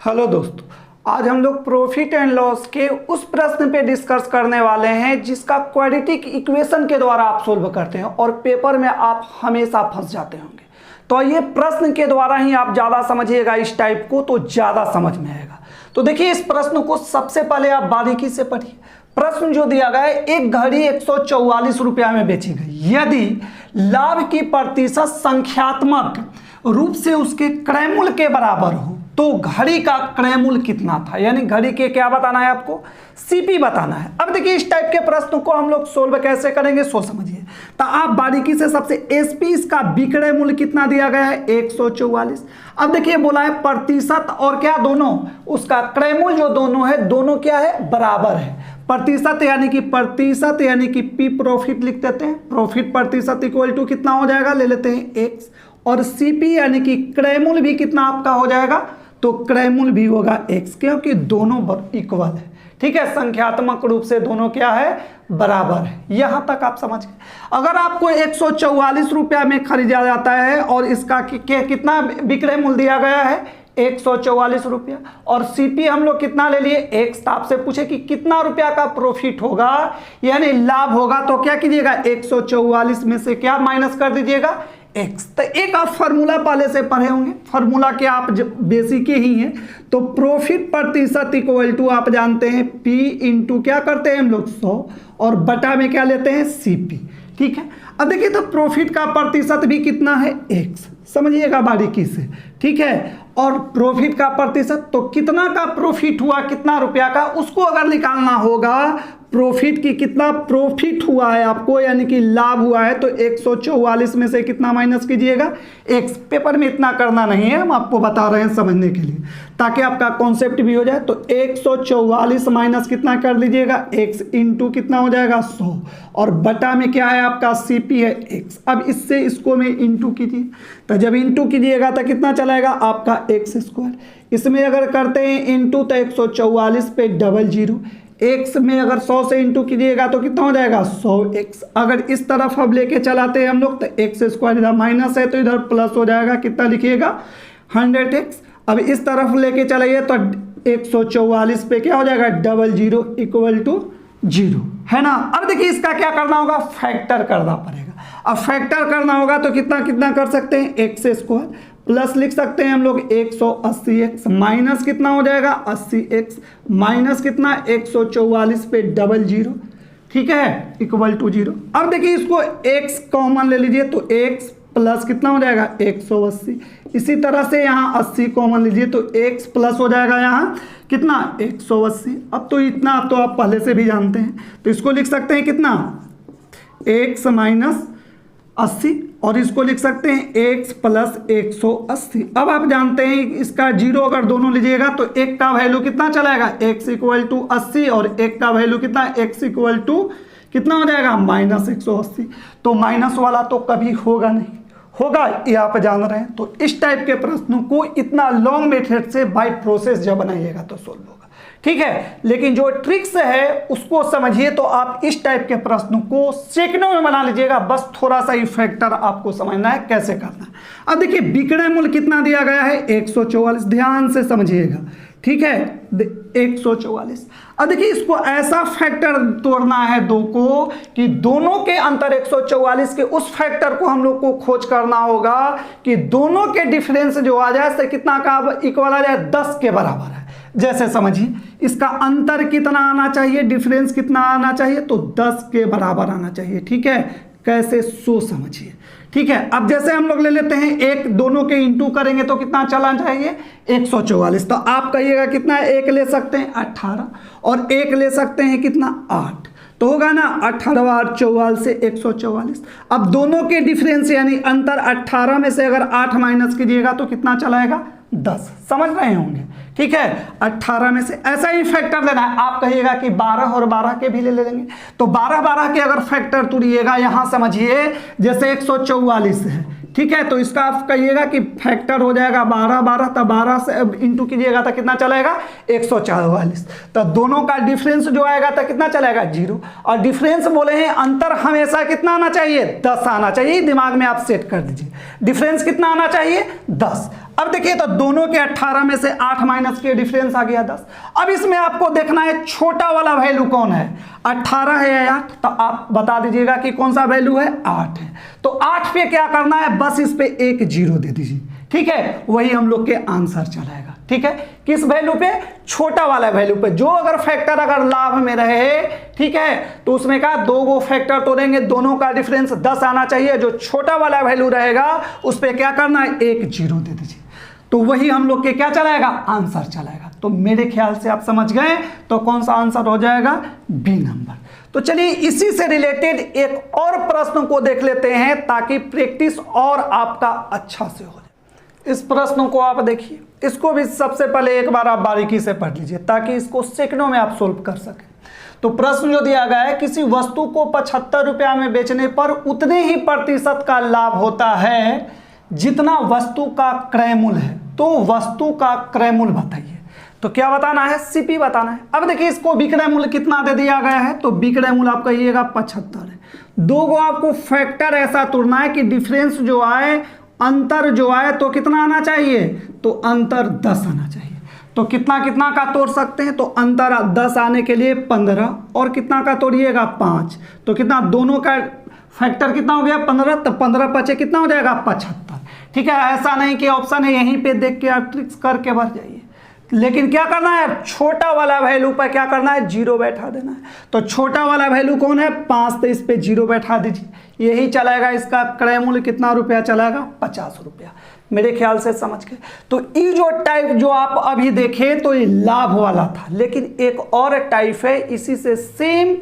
Hello दोस्तों, आज हम लोग प्रॉफिट एंड लॉस के उस प्रश्न पे डिस्कस करने वाले हैं जिसका क्वाड्रेटिक इक्वेशन के द्वारा आप सोल्व करते हैं और पेपर में आप हमेशा फंस जाते होंगे। तो ये प्रश्न के द्वारा ही आप ज़्यादा समझिएगा इस टाइप को, तो ज़्यादा समझ में आएगा। तो देखिए, इस प्रश्न को सबसे पहले आप बारीकी से पढ़िए। प्रश्न जो दिया गया है, एक घड़ी 144 रुपया में बेची गई। यदि लाभ की प्रतिशत संख्यात्मक रूप से उसके क्रय मूल्य के बराबर हो तो घड़ी का क्रय मूल्य कितना था, यानी घड़ी के क्या बताना है आपको, सीपी बताना है। अब देखिए, इस टाइप के प्रश्न को हम लोग सोल्व कैसे करेंगे सो समझिए। तो आप बारीकी से सबसे एसपी इसका विक्रय मूल्य कितना दिया गया है 144। अब देखिए बोला है प्रतिशत और क्या दोनों, उसका क्रय मूल्य जो दोनों है, दोनों क्या है, बराबर है। प्रतिशत यानी कि पी प्रॉफिट लिख देते हैं। प्रॉफिट प्रतिशत इक्वल टू कितना हो जाएगा, ले लेते हैं एक्स। और सीपी यानी कि क्रय मूल्य भी कितना आपका हो जाएगा, तो क्रय मूल्य भी होगा एक्स, क्योंकि दोनों इक्वल है। ठीक है, संख्यात्मक रूप से दोनों क्या है, बराबर है। यहां तक आप समझ गए। अगर आपको 144 रुपया में खरीदा जाता है और इसका कितना विक्रय मूल्य दिया गया है 144 रुपया, और सीपी हम लोग कितना ले लिए एक्स, तो आपसे पूछे कि कितना रुपया का प्रॉफिट होगा यानी लाभ होगा, तो क्या कीजिएगा 144 में से क्या माइनस कर दीजिएगा एक्स। तो एक आप फार्मूला पहले से पढ़े होंगे, फार्मूला के आप बेसिक ही हैं। तो प्रॉफिट प्रतिशत इक्वल टू आप जानते हैं पी इंटू क्या करते हैं हम लोग 100 और बटा में क्या लेते हैं सीपी। ठीक है, अब देखिए तो प्रॉफिट का प्रतिशत भी कितना है एक्स, समझिएगा बारीकी से। ठीक है, और प्रॉफिट का प्रतिशत तो कितना का प्रॉफिट हुआ, कितना रुपया का, उसको अगर निकालना होगा प्रॉफिट की, कितना प्रॉफिट हुआ है आपको यानी कि लाभ हुआ है, तो 144 में से कितना माइनस कीजिएगा एक्स। पेपर में इतना करना नहीं है, हम आपको बता रहे हैं समझने के लिए, ताकि आपका कॉन्सेप्ट भी हो जाए। तो 144 माइनस कितना कर लीजिएगा एक्स इंटू कितना हो जाएगा 100 और बटा में क्या है आपका सीपी है एक्स। अब इससे इसको में इंटू कीजिए, तो जब इंटू कीजिएगा तो कितना चलाएगा आपका एक्स स्क्वायर। इसमें अगर करते हैं इंटू तो 144 पे डबल जीरो, एक्स में अगर 100 से इंटू कीजिएगा तो कितना हो जाएगा 100x। अगर इस तरफ अब लेके चलाते हैं हम लोग तो एक्स स्क्वायर, इधर माइनस है तो इधर प्लस हो जाएगा, कितना लिखिएगा 100x। अब इस तरफ लेके चलाइए तो 144 पे क्या हो जाएगा double zero equal to zero, है ना। अब देखिए इसका क्या करना होगा, फैक्टर करना पड़ेगा। अब फैक्टर करना होगा तो कितना कितना कर सकते हैं एक्स स्क्वायर प्लस लिख सकते हैं हम लोग 180x माइनस कितना हो जाएगा 80x माइनस कितना 144 पे डबल जीरो, ठीक है, इक्वल टू जीरो। अब देखिए इसको x कॉमन ले लीजिए तो x प्लस कितना हो जाएगा 180। इसी तरह से यहाँ 80 कॉमन लीजिए तो x प्लस हो जाएगा यहाँ कितना 180। अब तो इतना आप तो आप पहले से भी जानते हैं, तो इसको लिख सकते हैं कितना x माइनस 80 और इसको लिख सकते हैं x प्लस 180। अब आप जानते हैं इसका जीरो अगर दोनों लीजिएगा तो एक का वैल्यू कितना चलाएगा x इक्वल टू 80 और एक का वैल्यू कितना x इक्वल टू कितना हो जाएगा माइनस 180। तो माइनस वाला तो कभी होगा नहीं, होगा ये आप जान रहे हैं। तो इस टाइप के प्रश्नों को इतना लॉन्ग मेथड से बाय प्रोसेस जब बनाइएगा तो सोल्व होगा, ठीक है। लेकिन जो ट्रिक्स है उसको समझिए तो आप इस टाइप के प्रश्नों को सेकंडों में बना लीजिएगा। बस थोड़ा सा ही फैक्टर आपको समझना है कैसे करना है। अब देखिए विक्रय मूल्य कितना दिया गया है 144, ध्यान से समझिएगा, ठीक है 144। अब देखिए इसको ऐसा फैक्टर तोड़ना है दो को कि दोनों के अंतर 144 के उस फैक्टर को हम लोग को खोज करना होगा कि दोनों के डिफरेंस जो आ जाए से कितना का इक्वल आ जाए 10 के बराबर है। जैसे समझिए इसका अंतर कितना आना चाहिए, डिफरेंस कितना आना चाहिए, तो 10 के बराबर आना चाहिए, ठीक है। कैसे सो समझिए, ठीक है। अब जैसे हम लोग ले लेते हैं एक, दोनों के इंटू करेंगे तो कितना चला चाहिए 144। तो आप कहिएगा कितना, एक ले सकते हैं 18 और एक ले सकते हैं कितना 8, तो होगा ना 18 और 44 से 144। अब दोनों के डिफरेंस यानी अंतर 18 में से अगर 8 माइनस कीजिएगा तो कितना चलाएगा 10, समझ रहे होंगे, ठीक है। 18 में से ऐसा ही फैक्टर लेना है। आप कहिएगा कि 12 और 12 के भी ले लेंगे, तो 12 के अगर फैक्टर तोड़िएगा यहाँ समझिए जैसे 144 है, ठीक है, तो इसका आप कहिएगा कि फैक्टर हो जाएगा 12 तो 12 से इंटू कीजिएगा तो कितना चलेगा 144। तो दोनों का डिफरेंस जो आएगा तो कितना चलेगा 0, और डिफरेंस बोले हैं अंतर हमेशा कितना आना चाहिए 10 आना चाहिए। दिमाग में आप सेट कर दीजिए डिफरेंस कितना आना चाहिए 10। अब देखिए तो दोनों के 18 में से 8 माइनस के डिफरेंस आ गया 10। अब इसमें आपको देखना है छोटा वाला वैल्यू कौन है, 18 है या 8, तो आप बता दीजिएगा कि कौन सा वैल्यू है, 8 है। तो 8 पे क्या करना है, बस इस पे एक जीरो दे दीजिए, ठीक है, वही हम लोग के आंसर चलाएगा। ठीक है, किस वैल्यू पे, छोटा वाला वैल्यू पे। जो अगर फैक्टर अगर लाभ में रहे, ठीक है, तो उसमें का दो गो फैक्टर तोड़ेंगे, दोनों का डिफरेंस 10 आना चाहिए। जो छोटा वाला वैल्यू रहेगा उस पर क्या करना है, एक जीरो दे दीजिए, तो वही हम लोग के क्या चलाएगा, आंसर चलाएगा। तो मेरे ख्याल से आप समझ गए, तो कौन सा आंसर हो जाएगा, बी नंबर। तो चलिए इसी से रिलेटेड एक और प्रश्न को देख लेते हैं ताकि प्रैक्टिस और आपका अच्छा से हो जाए। इस प्रश्न को आप देखिए, इसको भी सबसे पहले एक बार आप बारीकी से पढ़ लीजिए ताकि इसको सेकंडों में आप सोल्व कर सकें। तो प्रश्न जो दिया गया है, किसी वस्तु को 75 रुपया में बेचने पर उतने ही प्रतिशत का लाभ होता है जितना वस्तु का क्रय मूल्य है। तो वस्तु का क्रय मूल्य बताइए, तो क्या बताना है, सीपी बताना है। अब देखिए इसको विक्रय मूल्य कितना दे दिया गया है, तो विक्रय मूल्य आप कहिएगा 75 है। दो गो आपको फैक्टर ऐसा तोड़ना है कि डिफरेंस जो आए, अंतर जो आए तो कितना आना चाहिए, तो अंतर 10 आना चाहिए। तो कितना कितना का तोड़ सकते हैं, तो अंतर 10 आने के लिए 15 और कितना का तोड़िएगा 5, तो कितना, दोनों का फैक्टर कितना हो गया 15, तो 15 बचे कितना हो जाएगा 75। ठीक है, ऐसा नहीं कि ऑप्शन है यहीं पे देख के आप ट्रिक्स करके भर जाइए, लेकिन क्या करना है, छोटा वाला वैल्यू पर क्या करना है, जीरो बैठा देना है। तो छोटा वाला वैल्यू कौन है, 5, तो इस पे जीरो बैठा दीजिए, यही चलाएगा। इसका क्रय मूल्य कितना रुपया चलाएगा, 50 रुपया। मेरे ख्याल से समझ गए। तो ये जो टाइप जो आप अभी देखें तो ये लाभ वाला था, लेकिन एक और टाइप है, इसी से सेम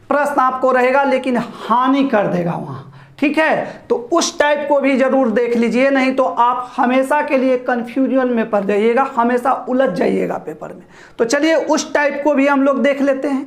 प्रश्न आपको रहेगा लेकिन हानि कर देगा वहां। ठीक है, तो उस टाइप को भी जरूर देख लीजिए, नहीं तो आप हमेशा के लिए कंफ्यूजन में पड़ जाइएगा, हमेशा उलझ जाइएगा पेपर में। तो चलिए उस टाइप को भी हम लोग देख लेते हैं।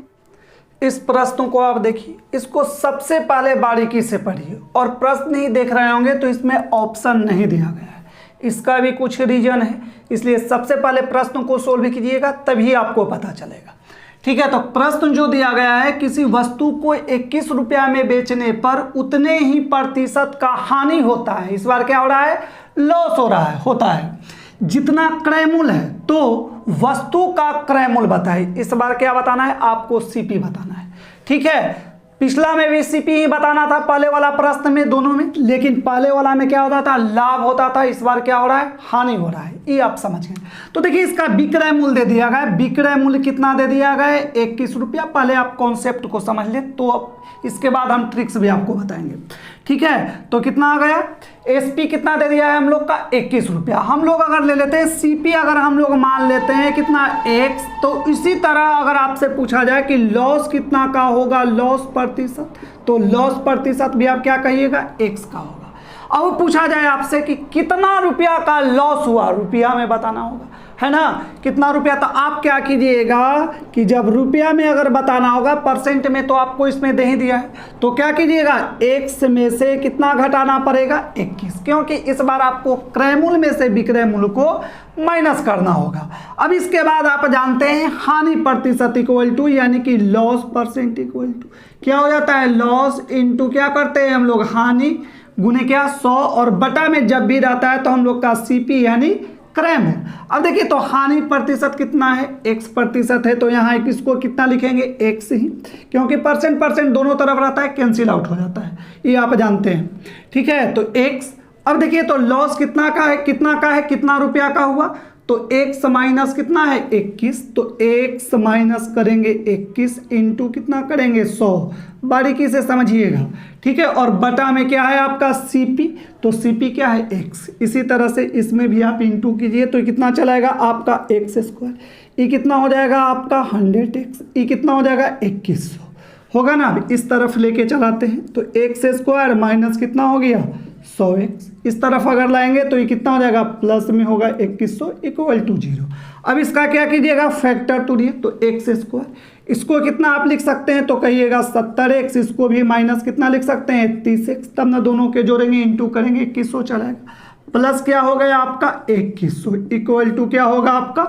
इस प्रश्न को आप देखिए, इसको सबसे पहले बारीकी से पढ़िए, और प्रश्न ही देख रहे होंगे तो इसमें ऑप्शन नहीं दिया गया है, इसका भी कुछ रीजन है, इसलिए सबसे पहले प्रश्न को सोल्व कीजिएगा तभी आपको पता चलेगा। ठीक है, तो प्रश्न जो दिया गया है, किसी वस्तु को 21 रुपया में बेचने पर उतने ही प्रतिशत का हानि होता है। इस बार क्या हो रहा है, लॉस हो रहा है, होता है जितना क्रय मूल्य है। तो वस्तु का क्रय मूल्य बताइए। इस बार क्या बताना है, आपको सीपी बताना है। ठीक है, पिछला में भी सीपी ही बताना था, पहले वाला प्रश्न में, दोनों में, लेकिन पहले वाला में क्या होता था, लाभ होता था, इस बार क्या हो रहा है, हानि हो रहा है। ये आप समझ गए। तो देखिए इसका विक्रय मूल्य दे दिया गया, विक्रय मूल्य कितना दे दिया गया, 21 रुपया। पहले आप कॉन्सेप्ट को समझ ले, तो इसके बाद हम ट्रिक्स भी आपको बताएंगे। ठीक है, तो कितना आ गया, एसपी कितना दे दिया है हम लोग का, 21 रुपया। हम लोग अगर ले लेते हैं सीपी, अगर हम लोग मान लेते हैं कितना, x, तो इसी तरह अगर आपसे पूछा जाए कि लॉस कितना का होगा, लॉस प्रतिशत, तो लॉस प्रतिशत भी आप क्या कहिएगा, x का होगा। अब पूछा जाए आपसे कि कितना रुपया का लॉस हुआ, रुपया में बताना होगा, है ना, कितना रुपया, तो आप क्या कीजिएगा कि जब रुपया में अगर बताना होगा, परसेंट में तो आपको इसमें दे ही दिया है, तो क्या कीजिएगा, x में से कितना घटाना पड़ेगा, 21, क्योंकि इस बार आपको क्रय मूल्य में से विक्रय मूल्य को माइनस करना होगा। अब इसके बाद आप जानते हैं हानि प्रतिशत इक्वल टू, यानी कि लॉस परसेंट इक्वल टू क्या हो जाता है, लॉस इंटू क्या करते हैं हम लोग, हानि गुने क्या 100, और बटा में जब भी रहता है तो हम लोग का सीपी यानी क्रय मूल्य। अब देखिए तो हानि प्रतिशत कितना है, x प्रतिशत है, तो यहाँ इसको कितना लिखेंगे, x ही, क्योंकि परसेंट दोनों तरफ रहता है, कैंसिल आउट हो जाता है, ये आप जानते हैं। ठीक है, तो x। अब देखिए तो लॉस कितना का है, कितना रुपया का हुआ, तो x माइनस कितना है, 21, तो x माइनस करेंगे 21 इंटू कितना करेंगे, 100, बारीकी से समझिएगा। ठीक है, और बटा में क्या है आपका सीपी, तो सीपी क्या है, x। इसी तरह से इसमें भी आप इंटू कीजिए, तो कितना चलाएगा आपका x स्क्वायर, ये कितना हो जाएगा आपका 100x, ये कितना हो जाएगा 2100 होगा ना। अब इस तरफ लेके चलाते हैं, तो x स्क्वायर माइनस कितना हो गया 100x, इस तरफ अगर लाएंगे तो ये कितना हो जाएगा, प्लस में होगा 2100 इक्वल टू 0। अब इसका क्या कीजिएगा, फैक्टर तोड़िए, तो x स्क्वायर, इसको कितना आप लिख सकते हैं, तो कहिएगा 70x, इसको भी माइनस कितना लिख सकते हैं 30x, तब ना दोनों के जोड़ेंगे, इंटू करेंगे 2100 चलाएगा, प्लस क्या हो गया आपका 2100 इक्वल टू क्या होगा आपका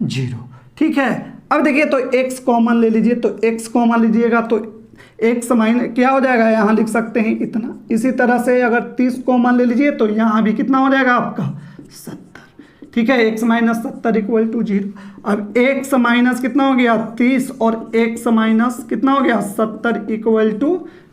0। ठीक है, अब देखिए तो x कॉमन ले लीजिए, तो x कॉमन लीजिएगा तो x माइनस क्या हो जाएगा, यहाँ लिख सकते हैं इतना। इसी तरह से अगर 30 कॉमन ले लीजिए तो यहाँ भी कितना हो जाएगा आपका 70। ठीक है, x माइनस 70 इक्वल टू 0। अब x माइनस कितना हो गया 30 और x माइनस कितना हो गया 70 इक्वल टू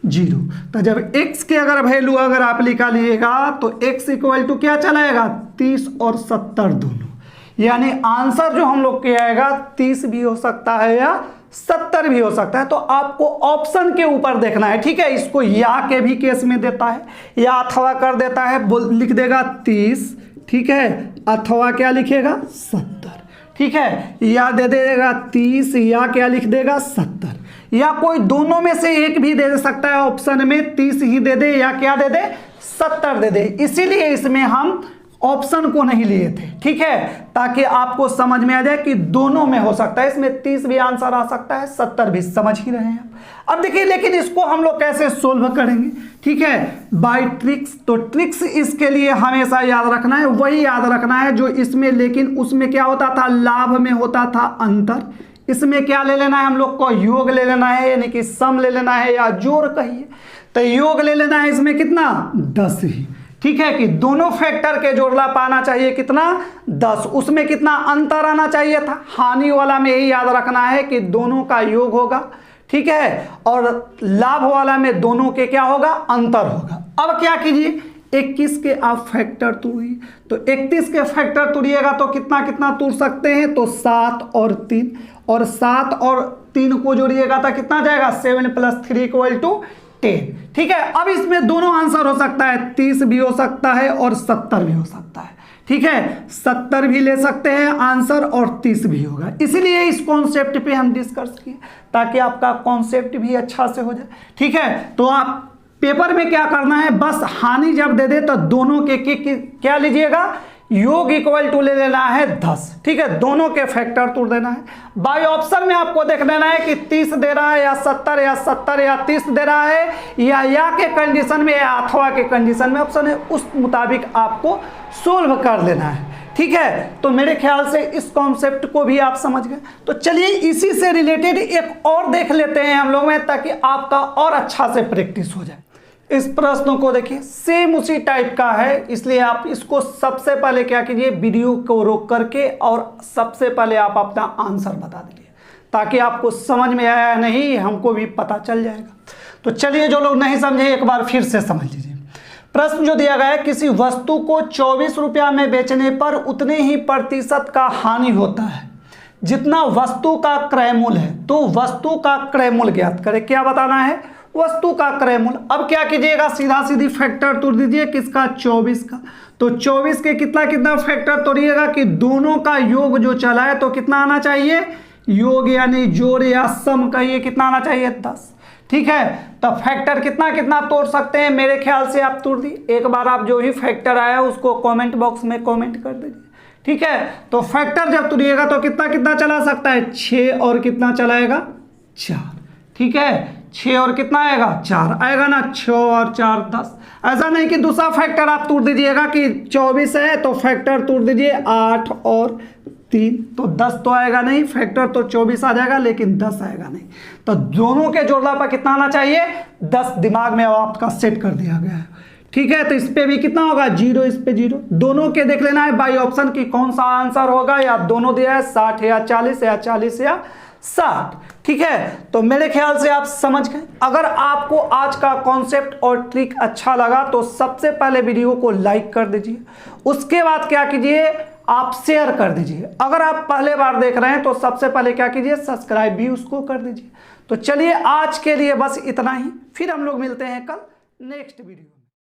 0। तो जब x के अगर वैल्यू अगर आप निकालिएगा तो x इक्वल टू क्या चलाएगा 30 और 70 दोनों, यानी आंसर जो हम लोग के आएगा 30 भी हो सकता है या 70 भी हो सकता है। तो आपको ऑप्शन के ऊपर देखना है, ठीक है। इसको या के भी केस में देता है या अथवा कर देता है, लिख देगा 30, ठीक है, अथवा क्या लिखेगा 70, ठीक है, या दे देगा 30 या क्या लिख देगा 70, या कोई दोनों में से एक भी दे सकता है ऑप्शन में, 30 ही दे दे या क्या दे दे 70 दे दे। इसीलिए इसमें हम ऑप्शन को नहीं लिए थे, ठीक है, ताकि आपको समझ में आ जाए कि दोनों में हो सकता है, इसमें 30 भी आंसर आ सकता है, 70 भी, समझ ही रहे हैं अब देखिए। लेकिन इसको हम लोग कैसे सोल्व करेंगे, ठीक है, बाय ट्रिक्स। तो ट्रिक्स इसके लिए हमेशा याद रखना है, वही याद रखना है जो इसमें, लेकिन उसमें क्या होता था, लाभ में होता था अंतर। इसमें क्या ले लेना है हम लोग को, योग ले लेना है, यानी कि सम ले लेना है या जोड़ कहिए। तो योग ले लेना है इसमें कितना 10 ही, ठीक है, कि दोनों फैक्टर के जोड़ला पाना चाहिए कितना 10। उसमें कितना अंतर आना चाहिए था, हानि वाला में यही याद रखना है कि दोनों का योग होगा, ठीक है, और लाभ वाला में दोनों के क्या होगा अंतर होगा। अब क्या कीजिए 21 के आप फैक्टर तोड़िए, तो 31 के फैक्टर तोड़िएगा तो कितना कितना तोड़ सकते हैं, तो 7 और 3, और 7 और 3 को जोड़िएगा तो कितना जाएगा 7 + 3 = 10, ठीक है। अब इसमें दोनों आंसर हो सकता है, 30 भी हो सकता है और 70 भी हो सकता है, ठीक है, 70 भी ले सकते हैं आंसर और 30 भी होगा। इसीलिए इस कॉन्सेप्ट पे हम डिस्कस किए ताकि आपका कॉन्सेप्ट भी अच्छा से हो जाए, ठीक है। तो आप पेपर में क्या करना है, बस हानि जब दे दे तो दोनों के क्या लीजिएगा, योग इक्वल टू ले लेना है 10, ठीक है, दोनों के फैक्टर तोड़ देना है। बाय ऑप्शन में आपको देख लेना है कि 30 दे रहा है या 70 या 70 या 30 दे रहा है, या के कंडीशन में या अथवा के कंडीशन में ऑप्शन है, उस मुताबिक आपको सोल्व कर लेना है, ठीक है। तो मेरे ख्याल से इस कॉन्सेप्ट को भी आप समझ गए। तो चलिए इसी से रिलेटेड एक और देख लेते हैं हम लोग में, ताकि आपका और अच्छा से प्रैक्टिस हो जाए। इस प्रश्न को देखिए, सेम उसी टाइप का है, इसलिए आप इसको सबसे पहले क्या कीजिए, वीडियो को रोक करके और सबसे पहले आप अपना आंसर बता दीजिए, ताकि आपको समझ में आया नहीं हमको भी पता चल जाएगा। तो चलिए जो लोग नहीं समझे एक बार फिर से समझ लीजिए। प्रश्न जो दिया गया है, किसी वस्तु को 24 रुपया में बेचने पर उतने ही प्रतिशत का हानि होता है जितना वस्तु का क्रय मूल्य है। तो वस्तु का क्रय मूल्य ज्ञात करें, क्या बताना है, वस्तु का क्रय मूल्य। अब क्या कीजिएगा, सीधा सीधी फैक्टर तोड़ दीजिए, किसका 24 का। तो 24 के कितना कितना फैक्टर तोड़िएगा कि दोनों का योग जो चला है तो कितना आना चाहिए, योग यानी जोड़ या सम कहिए, कितना आना चाहिए 10, ठीक है। तो फैक्टर कितना कितना तोड़ सकते हैं, मेरे ख्याल से आप तोड़ दी। एक बार आप जो ही फैक्टर आया उसको कमेंट बॉक्स में कमेंट कर दीजिए, ठीक है। तो फैक्टर जब तोड़िएगा तो कितना कितना चला सकता है, 6 और कितना चलाएगा 4, ठीक है, 6 और कितना आएगा 4 आएगा ना, 6 और 4 10। ऐसा नहीं कि दूसरा फैक्टर आप तोड़ दीजिएगा कि 24 है तो फैक्टर तोड़ दीजिए 8 और 3, तो 10 तो आएगा नहीं, फैक्टर तो 24 आ जाएगा लेकिन 10 आएगा नहीं। तो दोनों के जोड़ला पर कितना आना चाहिए 10, दिमाग में आपका सेट कर दिया गया है, ठीक है। तो इस पे भी कितना होगा 0, इस पे 0, दोनों के देख लेना है बाई ऑप्शन की कौन सा आंसर होगा, या दोनों दिया है 60 या 40 या 40 या 60, ठीक है। तो मेरे ख्याल से आप समझ गए। अगर आपको आज का कॉन्सेप्ट और ट्रिक अच्छा लगा तो सबसे पहले वीडियो को लाइक कर दीजिए, उसके बाद क्या कीजिए आप शेयर कर दीजिए। अगर आप पहले बार देख रहे हैं तो सबसे पहले क्या कीजिए सब्सक्राइब भी उसको कर दीजिए। तो चलिए आज के लिए बस इतना ही, फिर हम लोग मिलते हैं कल नेक्स्ट वीडियो में।